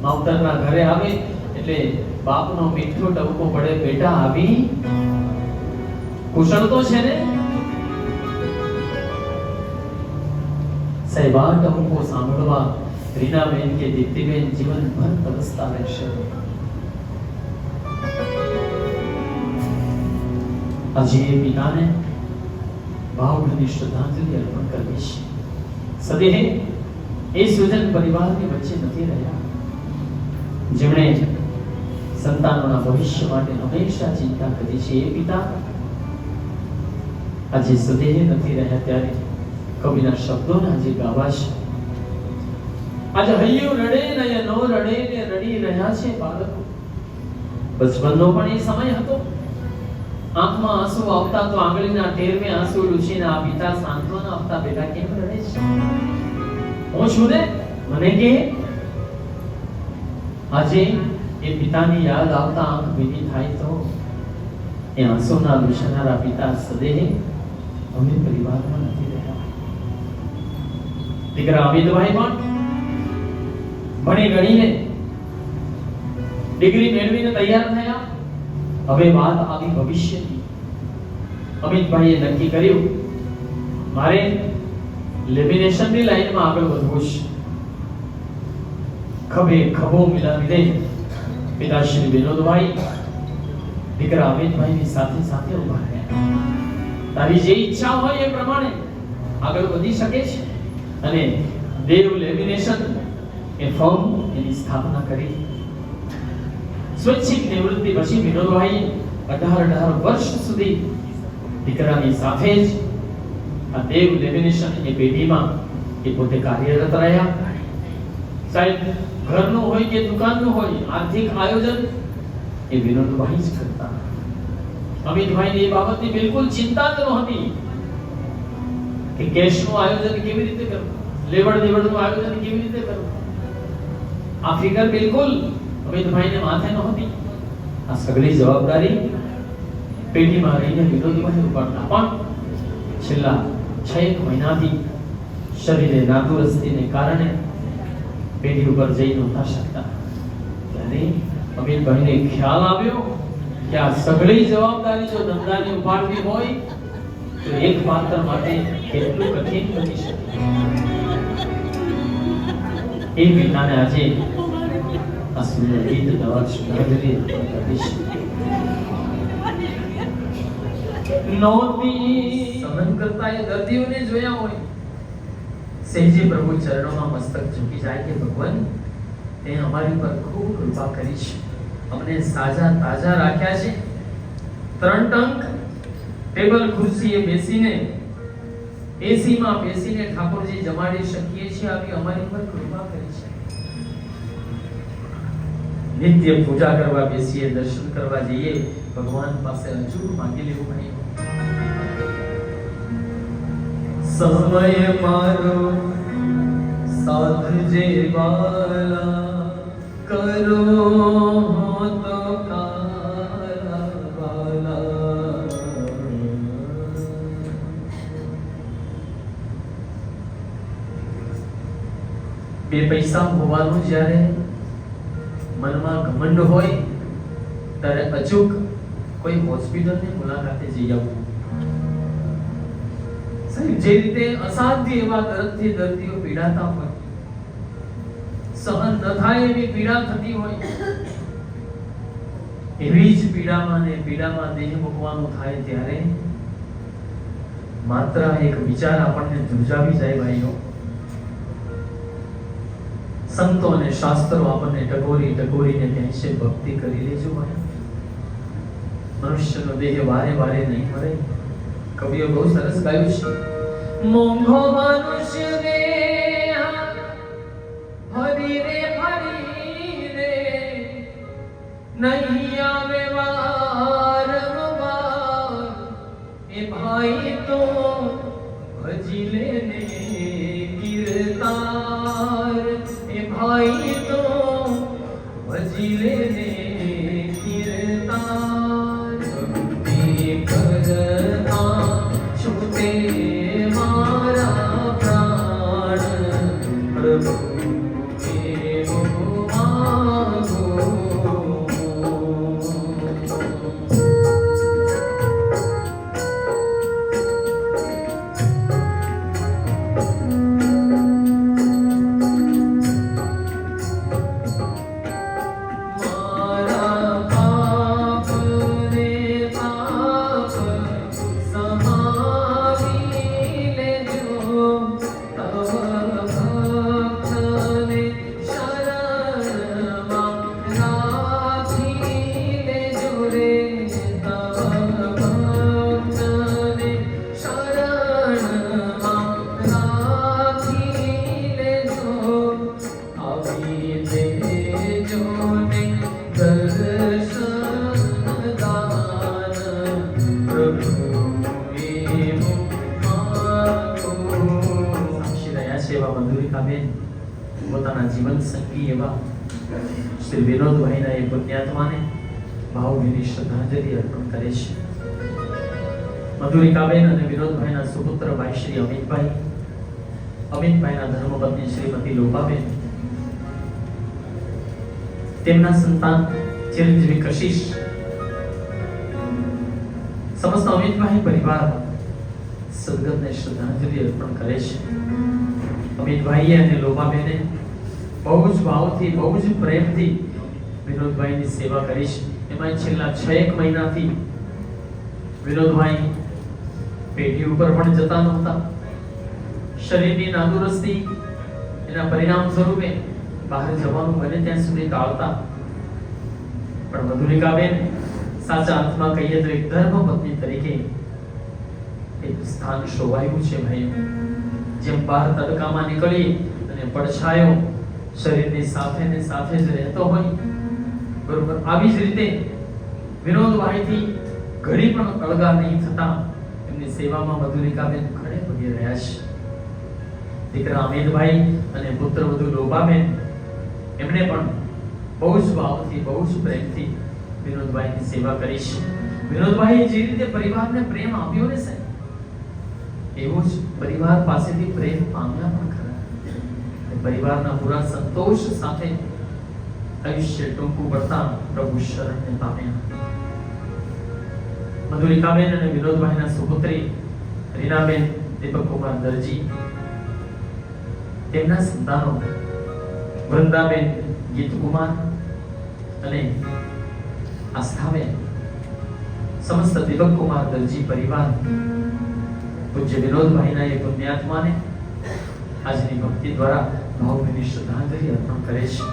માવતરના ઘરે આવે એટલે બાપનો મીઠો ટબકો પડે, બેટા આવી કુશળ તો છે ને? સાહેબ આ ટબકો સાંભળવા રીનાબેન કે દીપ્તિબેન જીવનભર તરસતા રહેશે. આજે એ પિતાને ભાવભરી શ્રદ્ધાંજલિ અર્પણ કરવી છે. સદેહ એ સ્વજન પરિવારની વચ્ચે નથી રહ્યા, જેમણે સંતાનોના ભવિષ્ય માટે હંમેશા ચિંતા કરી છે. એ પિતા આજે સદેહ નથી રહ્યા. ત્યારે કવિના શબ્દોને આજે ગાવા છે. આજે હૈયું રડે નયનો રડે ને રડી રહ્યા છે બાળકો. બચપનનો પણ એ સમય હતો. આંખમાં આંસુ આવતા તો આંગળીના ટેરમે આંસુ લૂછીને આ પિતા સાંત્વના આપતા, બેટા કેમ રડે છે? હું છું ને, મને કે. આજે એ પિતાની યાદ આવતા આંખ ભીની થાય તો એ આંસુના લૂછનારા પિતા સદેહ અમે પરિવારમાં નથી રહ્યા. દીકરા અમિતભાઈ પણ ભણી ગણીને ડિગ્રી મેળવીને તૈયાર થયા. હવે વાત આવી ભવિષ્યની. અમિતભાઈએ નક્કી કર્યું મારે લેમિનેશનની લાઈનમાં આગળ વધવું છે. ખભે ખભો મિલાવી દે પિતાશ્રી વિનોદભાઈ દીકરા અમિતભાઈની સાથે સાથે ઉભા રહ્યા. તારી જે ઈચ્છા હોય એ પ્રમાણે આગળ વધી શકે છે. અને દેવ લેમિનેશન એ ફર્મ એની સ્થાપના કરી. સ્વૈચ્છિક નિવૃત્તિ પછી વિનોદભાઈ 18 વર્ષ સુધી દીકરાની સાથે જ આ દેવ લેમિનેશન એ પેઢીમાં એ પોતે કાર્યરત રહ્યા. સાહેબ ઘરનું હોય કે દુકાનનું હોય, આર્થિક આયોજન એ વિનોદભાઈ જ કરતા. અમિતભાઈની એ બાબતની બિલકુલ ચિંતા જ નહોતી કે કેશનું આયોજન કેવી રીતે કરવું, લેવડ દેવડનું આયોજન કેવી રીતે કરવું. આ ફિગર બિલકુલ અમિતભાઈને માથે નહોતી. આ સગળી જવાબદારી પેઢીમાં રહીને વિનોદભાઈ ઉપાડતા. પણ છેલ્લા 6 મહિનાથી શરીરે નાદુરસ્તીને કારણે પેઢી ઉપર જઈ નહોતા શકતા. ત્યારે અમિતભાઈને ખ્યાલ આવ્યો કે આ સગળી જવાબદારી જો ધંધાની ઉપાડવી હોય તો એક પાત્ર માટે કેટલું કઠિન બની શકે. એ પિતાને આજે આ સુંદર ગીત દવા શ્રદ્ધાંજલિ અર્પણ કરીશ. નોતી સહન કરતા એ દર્દીઓને જોયા હોય, સહેજે પ્રભુ ચરણોમાં મસ્તક ઝૂકી જાય કે ભગવાન તે અમારી પર ખૂબ કૃપા કરી છે, અમને સાજા તાજા રાખ્યા છે. 3 ટંક ટેબલ ખુરશીએ બેસીને એસીમાં બેસીને ઠાકોરજી જમાડી શકીએ છીએ, આવી અમારી પર કૃપા કરી છે. નિત્ય પૂજા કરવા બેસીએ, દર્શન કરવા જઈએ, ભગવાન પાસે અચૂક માંગી લેવું નહીં. સમય મારો સાધજે વાલા, કરો તો કાલા વાલા. બે પૈસા હોવાનું જ્યારે મનમાં ઘમંડ હોય ત્યારે અચૂક કોઈ હોસ્પિટલની મુલાકાતે જઈ આવવું. સાહેબ, જે રીતે અસાધ્ય એવા દર્દથી દર્દીઓ પીડાતા હોય, સહન ન થાય એવી પીડા થતી હોય, એવી જ પીડામાં દેહ મૂકવાનું થાય ત્યારે માત્ર એક વિચાર આપણને ધ્રુજાવી જાય ભાઈઓ. સંતો અને શાસ્ત્રો આપણને ટકોરીને કહે છે ભક્તિ કરી લેજો ભાઈ. મનુષ્યનો દેહ વારે વારે નહીં મરે. કવિઓ બહુ સરસ ગાયું છે, મોંઘો મનુષ્ય દેહ હરીને ફરીને નહીં આવે વારંવાર. એ ભાઈ તો ભજી લેને કીર્તાર. એ ભાઈ તો ભજી લેને કીર્તાર. ભક્તિ કરતા છૂટે મારા પ્રાણ, પ્રભુ એવો માગો. પોતાના જીવન સંગી એવા શ્રી વિનોદભાઈના એ પુણ્યાત્માને ભાવભીની શ્રદ્ધાંજલિ અર્પણ કરે છે. મધુરિકાબેન અને વિનોદભાઈના સુપુત્ર ભાઈ શ્રી અમિતભાઈના ધર્મપત્ની શ્રીમતી લોપાબેન, તેમના સંતાન ચિરંજીવી કશિશ, સમસ્ત અમિતભાઈ પરિવાર સદગતને શ્રદ્ધાંજલિ અર્પણ કરે છે. અમિતભાઈએ અને લોપાબેને બહુ જ ભાવથી, બહુ જ પ્રેમથી વિનોદભાઈની સેવા કરી છે. એમાં છેલ્લા 6 મહિનાથી વિનોદભાઈ પેટી ઉપર પણ જતા નહોતા. શરીરની નાદુરસ્તી એના પરિણામ સ્વરૂપે બહાર જવાનું બને ત્યાં સુધી ટાળતા. પણ મધુરિકાબેન સાચા અર્થમાં કહીએ તો એક ધર્મપત્ની તરીકે એક સ્થાન શોભાયું છે ભાઈઓ. જેમ બહાર તડકામાં નીકળી અને પડછાયો શરીરની સાથે ને સાથે જ રહેતો હોય, બરોબર આવી જ રીતે વિનોદભાઈથી ઘડી પણ અળગા નહીં થતા એમની સેવામાં મધુરિકાબેન ઘણે પગે રહ્યા છે. દીકરા અમિતભાઈ અને પુત્ર વધુ લોપાબેન, એમણે પણ બહુ જ ભાવથી, બહુ જ પ્રેમથી વિનોદભાઈની સેવા કરી છે. વિનોદભાઈએ જે રીતે પરિવારને પ્રેમ આપ્યો ને સાહેબ, એવું જ પરિવાર પાસેથી પ્રેમ પામ્યા પણ ખરા. પરિવારના પૂરા સંતોષ સાથે આયુષ્ય ટૂંકું પડતા પ્રભુ શરણને પામ્યા. મધુરિકાબેન અને વિનોદભાઈના સુપુત્રી રીનાબેન દીપકકુમાર દરજી, તેમના સંતાનો વૃંદાબેન ગીતકુમાર અને આસ્થાબેન, સમસ્ત દીપકકુમાર દરજી પરિવાર પૂજ્ય વિનોદભાઈના એ પુણ્યાત્માને આજની ભક્તિ દ્વારા ભાવભીની શ્રદ્ધાંજલિ અર્પણ કરે છે.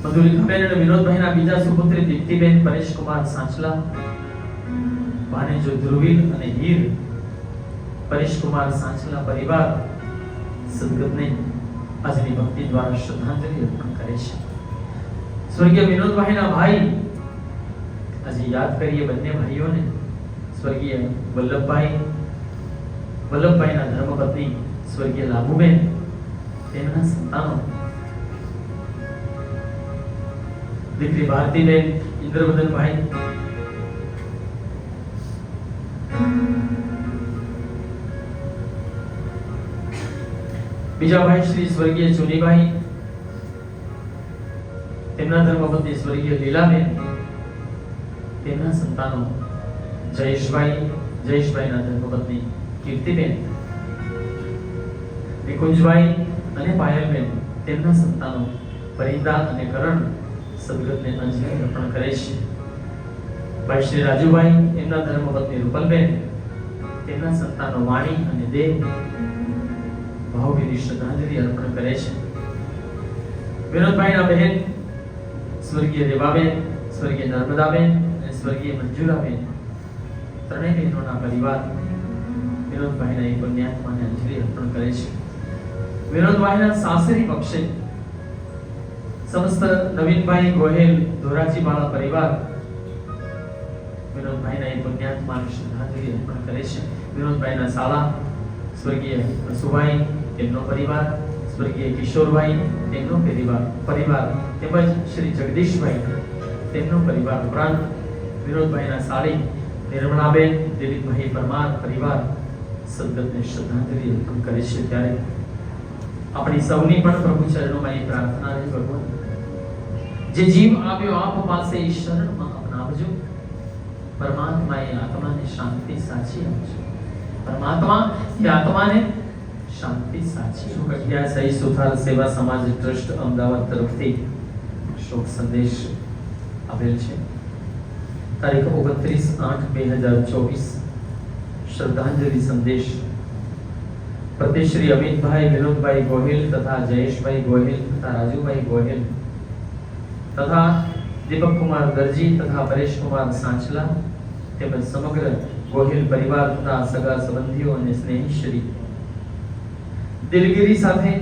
મધુરિકાબેન અને વિનોદભાઈના બીજા સુપુત્રી દીપ્તિબેન પરેશકુમાર સાંચલા, ભાણેજો ધ્રુવીલ અને હીર પરેશકુમાર સાંચલા પરિવાર સદગતને આજની ભક્તિ દ્વારા શ્રદ્ધાંજલિ અર્પણ કરે છે. સ્વર્ગીય વિનોદભાઈના ભાઈ, આજે યાદ કરીએ બંને ભાઈઓને. સ્વર્ગીય વલ્લભભાઈના ધર્મપત્ની સ્વર્ગીય લાભુબેન, તેમના સંતાનો દીકરી ભારતીબેન ઇન્દ્રવદનભાઈ, બીજા ભાઈ શ્રી સ્વર્ગીય ચુનીભાઈ, તેમના ધર્મપત્ની સ્વર્ગીય લીલાબેન, તેમના સંતાનો જયેશભાઈના ધર્મપત્ની કીર્તિબેન, નિકુંજભાઈ અને પાયલબેન, તેમના સંતાનો પરિંદા અને કરણ સદગતને અંજલિ અર્પણ કરે છે. ભાઈ શ્રી રાજુભાઈ, એમના ધર્મપત્ની રૂપલબેન, તેમના સંતાનો વાણી અને દેવ ભાવભીની શ્રદ્ધાંજલિ અર્પણ કરે છે. વિનોદભાઈના બહેન સ્વર્ગીય દેવાબેન, સ્વર્ગીય નર્મદાબેન અને સ્વર્ગીય મંજુલાબેન, ત્રણેય બહેનોના પરિવાર વિનોદભાઈના એ પુણ્યાત્માને અંજલિ અર્પણ કરે છે. વિનોદભાઈના સાસરી પક્ષે સમસ્ત નવીનભાઈ ગોહેલ ધોરાજીવાળા પરિવાર વિનોદભાઈના એ પુણ્યાત્માને શ્રદ્ધાંજલિ અર્પણ કરે છે. વિનોદભાઈના સાલા સ્વર્ગીય વસુભાઈ, તેમનો પરિવાર, સ્વર્ગીય કિશોરભાઈ, તેમનો પરિવાર તેમજ શ્રી જગદીશભાઈ, તેમનો પરિવાર ઉપરાંત વિનોદભાઈના સાળી નિર્મળાબેન, દિલીપભાઈ પરમાર પરિવાર સદગતને શ્રદ્ધાંજલિ અર્પણ કરે છે. ત્યારે આપણી સૌની પણ પ્રભુ ચરણોમાં એ પ્રાર્થના છે, ભગવાન જે જીવ આવ્યો આપ પાસે એ શરણમાં અપનાવજો. પરમાત્માએ આત્માને શાંતિ સાચી આપજો. પરમાત્મા એ આત્માને શાંતિ સાચી. કઠિયા સહી સુથાર સેવા સમાજ ટ્રસ્ટ અમદાવાદ તરફથી શોક સંદેશ આપેલ છે. તારીખ 29/8/2024 શ્રદ્ધાંજલિ સંદેશ પ્રતિ શ્રી અમિતભાઈ વિનોદભાઈ ગોહિલ તથા જયેશભાઈ ગોહિલ તથા રાજુભાઈ ગોહિલ તથા દીપક કુમાર દરજી તથા પરેશ કુમાર સાંચલા તેમજ સમગ્ર ગોહિલ પરિવાર તથા સગા સંબંધીઓ અને સ્નેહીશ્રી દિલગીરી સાથે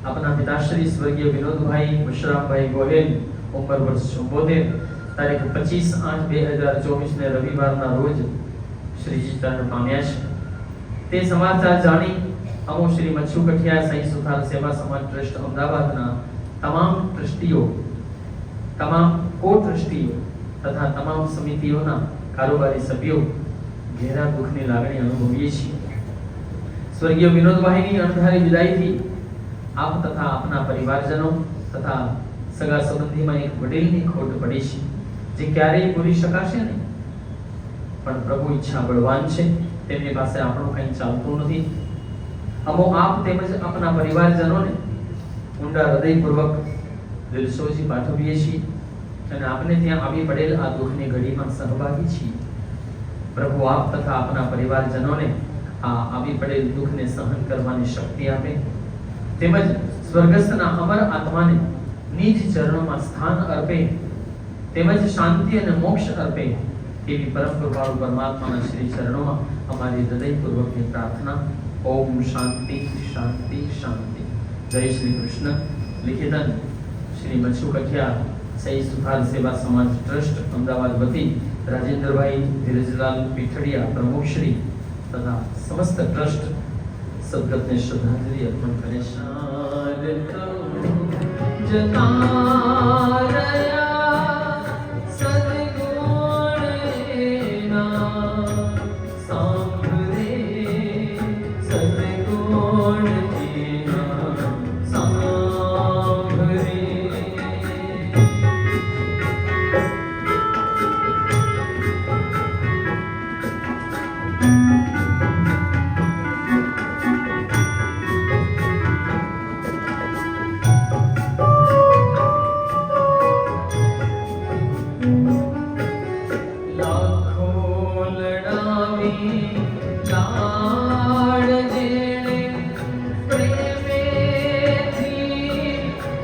આપના પિતાશ્રી સ્વર્ગીય વિનોદભાઈ મશરામભાઈ ગોહિલ, ઉંમર વર્ષ 74, તારીખ 25/8/2024 ને રવિવારના રોજ શ્રીજી ચરણ પામ્યા છે. તે સમાચાર જાણી અમો શ્રી મચ્છુ કઠિયા સહી સુથાર સેવા સમાજ ટ્રસ્ટ અમદાવાદના તમામ ટ્રસ્ટીઓ, તમામ કો ટ્રસ્ટીઓ તથા તમામ સમિતિઓના કારોબારી સભ્યો ઘેરા દુઃખની લાગણી અનુભવીએ છીએ. સ્વર્ગીય વિનોદભાઈની અણધારી વિદાયથી આપ તથા આપના પરિવારજનો તથા સગા સંબંધીમાં એક વડીલની ખોટ પડી છે, જે ક્યારેય પૂરી શકાશે નહીં. પણ પ્રભુ ઈચ્છા બળવાન છે, તેમની પાસે આપણું કંઈ ચાલતું નથી. અમો આપ તેમજ આપના પરિવારજનોને ઊંડા હૃદયપૂર્વક દિલસોજી પાઠવીએ છીએ અને આપને ત્યાં આવી પડેલ આ દુઃખની ઘડીમાં સહભાગી છીએ. પ્રભુ આપ તથા આપના પરિવારજનોને આ આવી પડેલ દુઃખને સહન કરવાની શક્તિ આપે, તેમજ સ્વર્ગસ્થના અમર આત્માને નિજ ચરણોમાં સ્થાન અર્પે, તેમજ શાંતિ અને મોક્ષ અર્પે એવી પરમ કૃપાળુ પરમાત્માના શ્રી ચરણોમાં અમારી હૃદયપૂર્વકની પ્રાર્થના. ઓમ શાંતિ શાંતિ શાંતિ. જય શ્રી કૃષ્ણ. લિખિતન શ્રી મચ્છુ કઠિયા સહી સુથાર સેવા સમાજ ટ્રસ્ટ અમદાવાદ વતી રાજેન્દ્રભાઈ ધીરજલાલ પીઠડિયા પ્રમુખ શ્રી તથા સમસ્ત ટ્રસ્ટ સદગતને શ્રદ્ધાંજલિ અર્પણ કરે છે.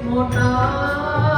મોટા